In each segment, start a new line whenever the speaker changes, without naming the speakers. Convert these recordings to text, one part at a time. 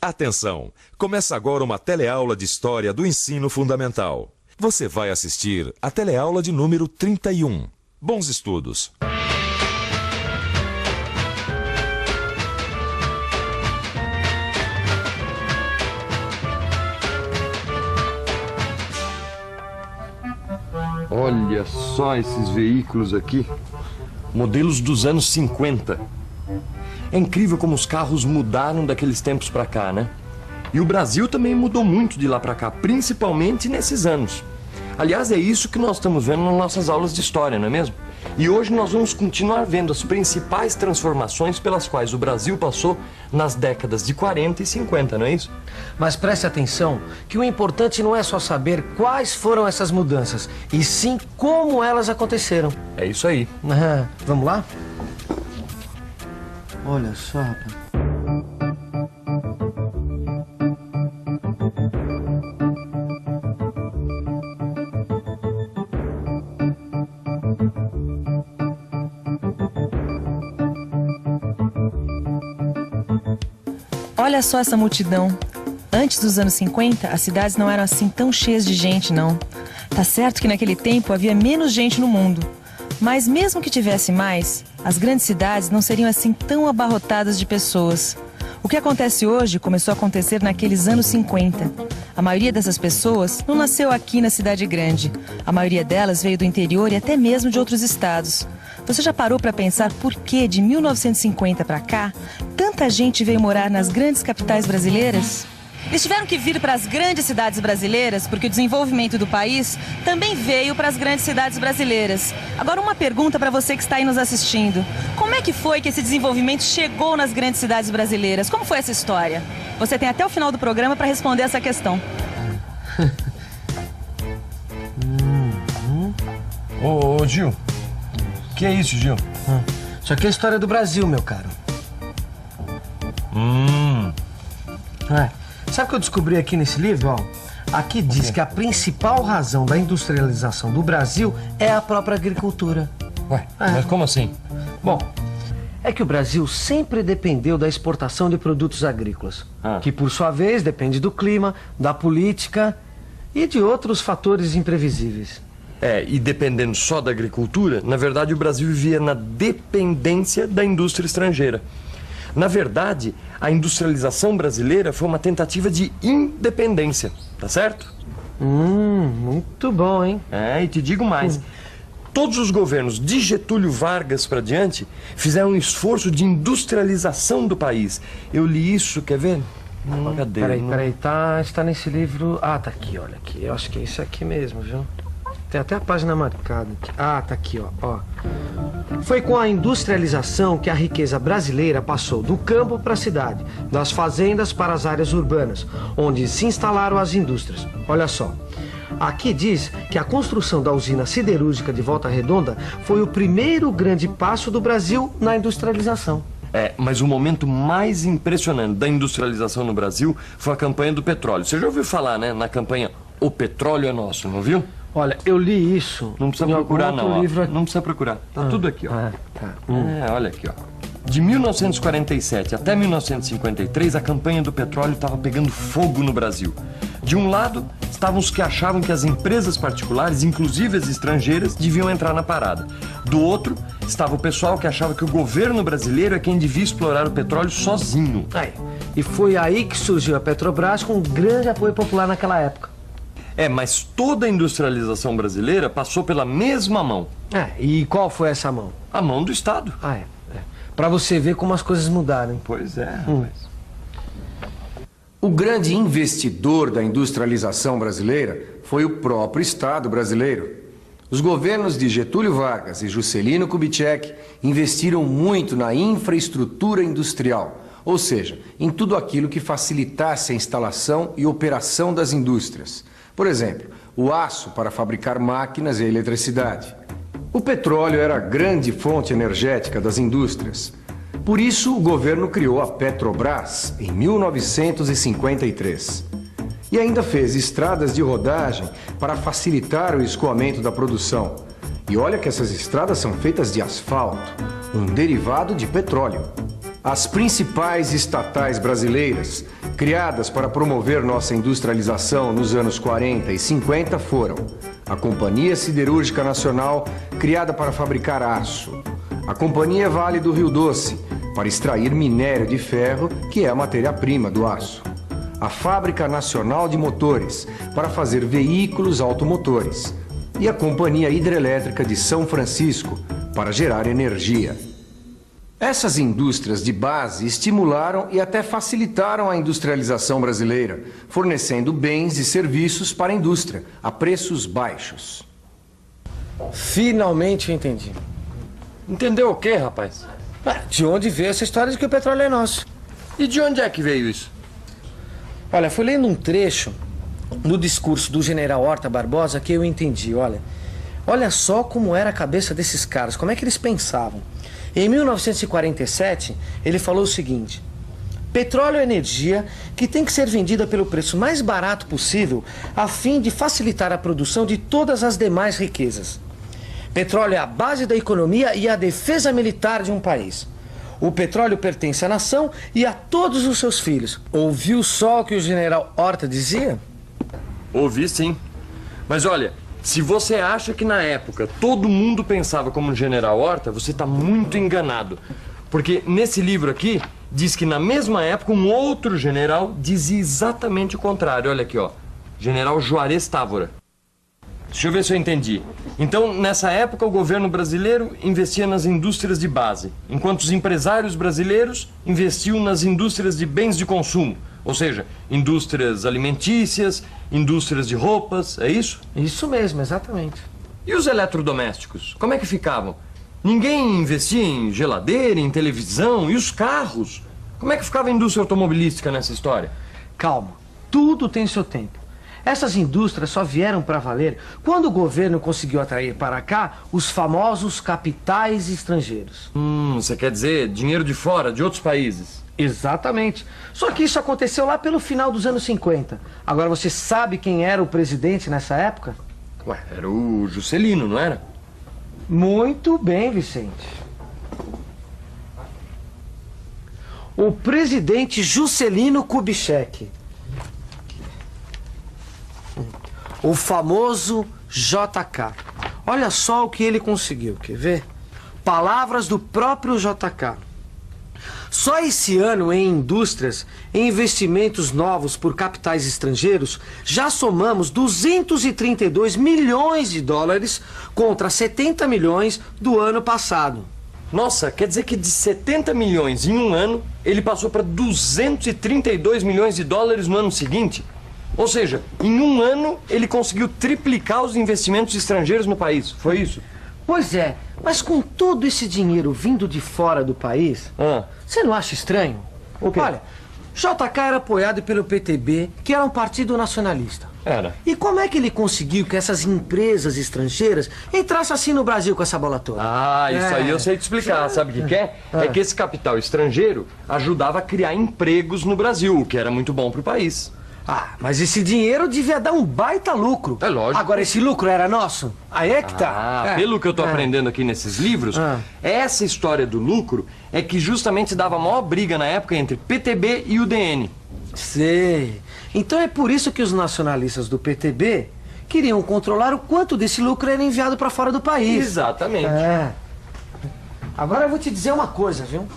Atenção! Começa agora uma teleaula de História do Ensino Fundamental. Você vai assistir a teleaula de número 31. Bons estudos!
Olha só esses veículos aqui, modelos dos anos 50. É incrível como os carros mudaram daqueles tempos pra cá, né? E o Brasil também mudou muito de lá pra cá, principalmente nesses anos. Aliás, é isso que nós estamos vendo nas nossas aulas de história, não é mesmo? E hoje nós vamos continuar vendo as principais transformações pelas quais o Brasil passou nas décadas de 40 e 50, não é isso?
Mas preste atenção que o importante não é só saber quais foram essas mudanças, e sim como elas aconteceram.
É isso aí.
Vamos lá? Olha só, rapaz.
Olha só essa multidão. Antes dos anos 50, as cidades não eram assim tão cheias de gente, não. Tá certo que naquele tempo havia menos gente no mundo. Mas mesmo que tivesse mais, as grandes cidades não seriam assim tão abarrotadas de pessoas. O que acontece hoje começou a acontecer naqueles anos 50. A maioria dessas pessoas não nasceu aqui na cidade grande. A maioria delas veio do interior e até mesmo de outros estados. Você já parou para pensar por que, de 1950 para cá, tanta gente veio morar nas grandes capitais brasileiras? Eles tiveram que vir para as grandes cidades brasileiras porque o desenvolvimento do país também veio para as grandes cidades brasileiras. Agora, uma pergunta para você que está aí nos assistindo. Como é que foi que esse desenvolvimento chegou nas grandes cidades brasileiras? Como foi essa história? Você tem até o final do programa para responder essa questão.
Ô, Gil. Que é isso, Gil?
Isso aqui é a história do Brasil, meu caro. Sabe o que eu descobri aqui nesse livro? Ó, aqui diz que a principal razão da industrialização do Brasil é a própria agricultura.
Ué, mas como assim?
Bom, é que o Brasil sempre dependeu da exportação de produtos agrícolas, que por sua vez depende do clima, da política e de outros fatores imprevisíveis.
E dependendo só da agricultura, na verdade o Brasil vivia na dependência da indústria estrangeira. Na verdade, a industrialização brasileira foi uma tentativa de independência, tá certo?
Muito bom, hein?
E te digo mais. Todos os governos de Getúlio Vargas para diante fizeram um esforço de industrialização do país. Eu li isso, quer ver? Cadê?
Peraí, está nesse livro... tá aqui, olha aqui. Eu acho que é isso aqui mesmo, viu? Tem até a página marcada aqui. Tá aqui, ó. Foi com a industrialização que a riqueza brasileira passou do campo para a cidade, das fazendas para as áreas urbanas, onde se instalaram as indústrias. Olha só. Aqui diz que a construção da usina siderúrgica de Volta Redonda foi o primeiro grande passo do Brasil na industrialização.
Mas o momento mais impressionante da industrialização no Brasil foi a campanha do petróleo. Você já ouviu falar, né, na campanha O Petróleo é Nosso, não viu?
Olha, eu li isso.
Não precisa procurar, não.
Livro...
Não precisa procurar. Tá tudo aqui, ó. Olha aqui, ó. De 1947 até 1953, a campanha do petróleo estava pegando fogo no Brasil. De um lado, estavam os que achavam que as empresas particulares, inclusive as estrangeiras, deviam entrar na parada. Do outro, estava o pessoal que achava que o governo brasileiro é quem devia explorar o petróleo sozinho.
E foi aí que surgiu a Petrobras com um grande apoio popular naquela época.
Mas toda a industrialização brasileira passou pela mesma mão.
E qual foi essa mão?
A mão do Estado.
Pra você ver como as coisas mudaram, hein?
Pois é, rapaz.
O grande investidor da industrialização brasileira foi o próprio Estado brasileiro. Os governos de Getúlio Vargas e Juscelino Kubitschek investiram muito na infraestrutura industrial, ou seja, em tudo aquilo que facilitasse a instalação e operação das indústrias. Por exemplo, o aço para fabricar máquinas e a eletricidade. O petróleo era a grande fonte energética das indústrias. Por isso, o governo criou a Petrobras em 1953. E ainda fez estradas de rodagem para facilitar o escoamento da produção. E olha que essas estradas são feitas de asfalto, um derivado de petróleo. As principais estatais brasileiras criadas para promover nossa industrialização nos anos 40 e 50 foram a Companhia Siderúrgica Nacional, criada para fabricar aço, a Companhia Vale do Rio Doce, para extrair minério de ferro, que é a matéria-prima do aço, a Fábrica Nacional de Motores, para fazer veículos automotores, e a Companhia Hidrelétrica de São Francisco, para gerar energia. Essas indústrias de base estimularam e até facilitaram a industrialização brasileira, fornecendo bens e serviços para a indústria, a preços baixos.
Finalmente eu entendi.
Entendeu o quê, rapaz?
De onde veio essa história de que o petróleo é nosso?
E de onde é que veio isso?
Olha, fui lendo um trecho no discurso do general Horta Barbosa que eu entendi. Olha só como era a cabeça desses caras, como é que eles pensavam. Em 1947, ele falou o seguinte: petróleo é energia que tem que ser vendida pelo preço mais barato possível a fim de facilitar a produção de todas as demais riquezas. Petróleo é a base da economia e a defesa militar de um país. O petróleo pertence à nação e a todos os seus filhos. Ouviu só o que o general Horta dizia?
Ouvi sim. Mas olha, se você acha que na época todo mundo pensava como o general Horta, você está muito enganado. Porque nesse livro aqui, diz que na mesma época um outro general dizia exatamente o contrário. Olha aqui, ó. General Juarez Távora. Deixa eu ver se eu entendi. Então, nessa época, o governo brasileiro investia nas indústrias de base, enquanto os empresários brasileiros investiam nas indústrias de bens de consumo. Ou seja, indústrias alimentícias, indústrias de roupas, é isso?
Isso mesmo, exatamente.
E os eletrodomésticos? Como é que ficavam? Ninguém investia em geladeira, em televisão, e os carros? Como é que ficava a indústria automobilística nessa história?
Calma, tudo tem seu tempo. Essas indústrias só vieram para valer quando o governo conseguiu atrair para cá os famosos capitais estrangeiros.
Você quer dizer dinheiro de fora, de outros países?
Exatamente. Só que isso aconteceu lá pelo final dos anos 50. Agora você sabe quem era o presidente nessa época?
Ué, era o Juscelino, não era?
Muito bem, Vicente. O presidente Juscelino Kubitschek. O famoso JK. Olha só o que ele conseguiu, quer ver? Palavras do próprio JK. Só esse ano, em indústrias, em investimentos novos por capitais estrangeiros, já somamos 232 milhões de dólares contra 70 milhões do ano passado.
Nossa, quer dizer que de 70 milhões em um ano, ele passou para 232 milhões de dólares no ano seguinte? Ou seja, em um ano ele conseguiu triplicar os investimentos estrangeiros no país, foi isso?
Pois é, mas com todo esse dinheiro vindo de fora do país, você não acha estranho?
O quê?
Olha, JK era apoiado pelo PTB, que era um partido nacionalista.
Era.
E como é que ele conseguiu que essas empresas estrangeiras entrassem assim no Brasil com essa bola toda?
Ah, isso aí eu sei te explicar. Sabe o que é? É que esse capital estrangeiro ajudava a criar empregos no Brasil, o que era muito bom para o país.
Ah, mas esse dinheiro devia dar um baita lucro.
É lógico.
Agora, esse lucro era nosso? Aí é que tá.
Pelo que eu tô aprendendo aqui nesses livros, essa história do lucro é que justamente dava a maior briga na época entre PTB e UDN.
Sei. Então é por isso que os nacionalistas do PTB queriam controlar o quanto desse lucro era enviado para fora do país.
Exatamente.
Agora eu vou te dizer uma coisa, viu?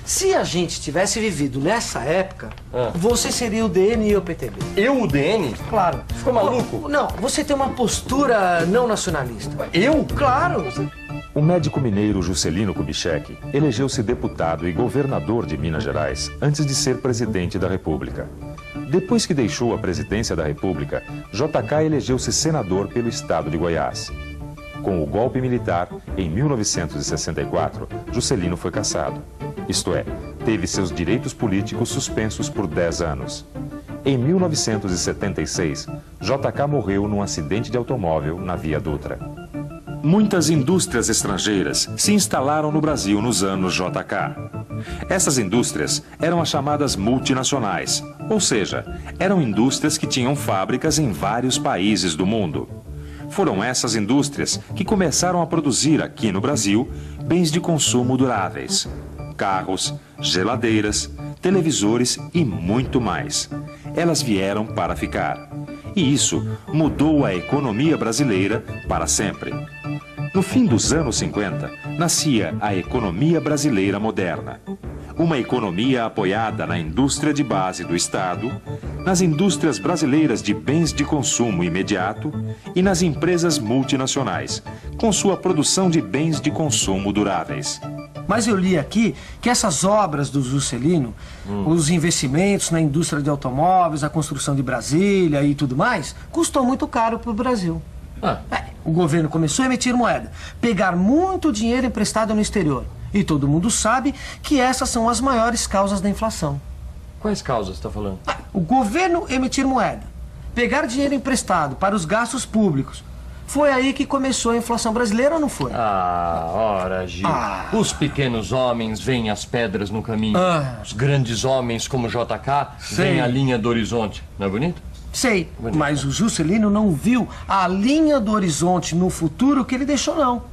Se a gente tivesse vivido nessa época, você seria o DN e eu o PTB.
Eu, o DN?
Claro.
Ficou maluco?
Não, você tem uma postura não nacionalista.
Eu?
Claro.
O médico mineiro Juscelino Kubitschek elegeu-se deputado e governador de Minas Gerais antes de ser presidente da República. Depois que deixou a presidência da República, JK elegeu-se senador pelo estado de Goiás. Com o golpe militar, em 1964, Juscelino foi cassado. Isto é, teve seus direitos políticos suspensos por 10 anos. Em 1976, JK morreu num acidente de automóvel na Via Dutra. Muitas indústrias estrangeiras se instalaram no Brasil nos anos JK. Essas indústrias eram as chamadas multinacionais, ou seja, eram indústrias que tinham fábricas em vários países do mundo. Foram essas indústrias que começaram a produzir aqui no Brasil bens de consumo duráveis: carros, geladeiras, televisores e muito mais. Elas vieram para ficar. E isso mudou a economia brasileira para sempre. No fim dos anos 50, nascia a economia brasileira moderna. Uma economia apoiada na indústria de base do Estado, nas indústrias brasileiras de bens de consumo imediato e nas empresas multinacionais, com sua produção de bens de consumo duráveis.
Mas eu li aqui que essas obras do Juscelino, os investimentos na indústria de automóveis, a construção de Brasília e tudo mais, custou muito caro para o Brasil. O governo começou a emitir moeda, pegar muito dinheiro emprestado no exterior. E todo mundo sabe que essas são as maiores causas da inflação.
Quais causas você está falando?
O governo emitir moeda, pegar dinheiro emprestado para os gastos públicos. Foi aí que começou a inflação brasileira ou não foi?
Ora, Gil. Os pequenos homens veem as pedras no caminho. Os grandes homens, como JK, veem a linha do horizonte. Não é bonito?
Sei, mas o Juscelino não viu a linha do horizonte no futuro que ele deixou, não.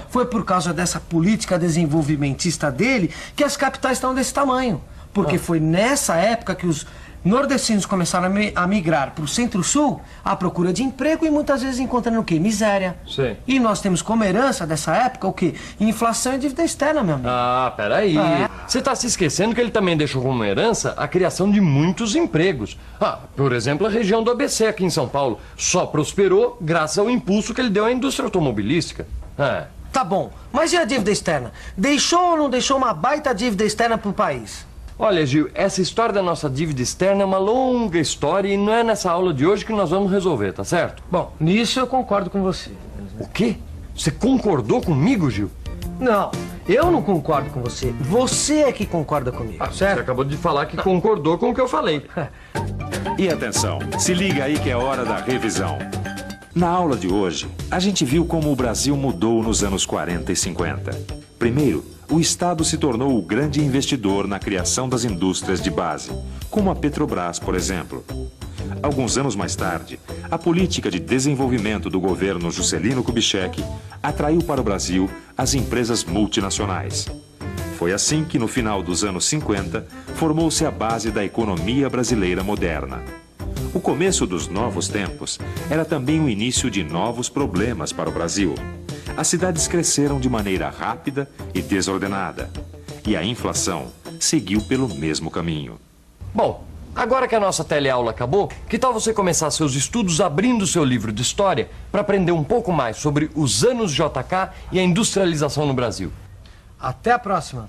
Foi por causa dessa política desenvolvimentista dele que as capitais estão desse tamanho. Porque foi nessa época que os nordestinos começaram a migrar para o centro-sul à procura de emprego e muitas vezes encontrando o quê? Miséria.
Sim.
E nós temos como herança dessa época o quê? Inflação e dívida externa, meu amigo.
Peraí. Você está se esquecendo que ele também deixou como herança a criação de muitos empregos. Por exemplo, a região do ABC aqui em São Paulo só prosperou graças ao impulso que ele deu à indústria automobilística.
Tá bom, mas e a dívida externa? Deixou ou não deixou uma baita dívida externa para o país?
Olha, Gil, essa história da nossa dívida externa é uma longa história e não é nessa aula de hoje que nós vamos resolver, tá certo?
Bom, nisso eu concordo com você.
O quê? Você concordou comigo, Gil?
Não, eu não concordo com você. Você é que concorda comigo,
Você
certo?
acabou de falar que concordou com o que eu falei.
E atenção, se liga aí que é hora da revisão. Na aula de hoje, a gente viu como o Brasil mudou nos anos 40 e 50. Primeiro, o Estado se tornou o grande investidor na criação das indústrias de base, como a Petrobras, por exemplo. Alguns anos mais tarde, a política de desenvolvimento do governo Juscelino Kubitschek atraiu para o Brasil as empresas multinacionais. Foi assim que, no final dos anos 50, formou-se a base da economia brasileira moderna. O começo dos novos tempos era também o início de novos problemas para o Brasil. As cidades cresceram de maneira rápida e desordenada. E a inflação seguiu pelo mesmo caminho.
Bom, agora que a nossa teleaula acabou, que tal você começar seus estudos abrindo seu livro de história para aprender um pouco mais sobre os anos JK e a industrialização no Brasil?
Até a próxima.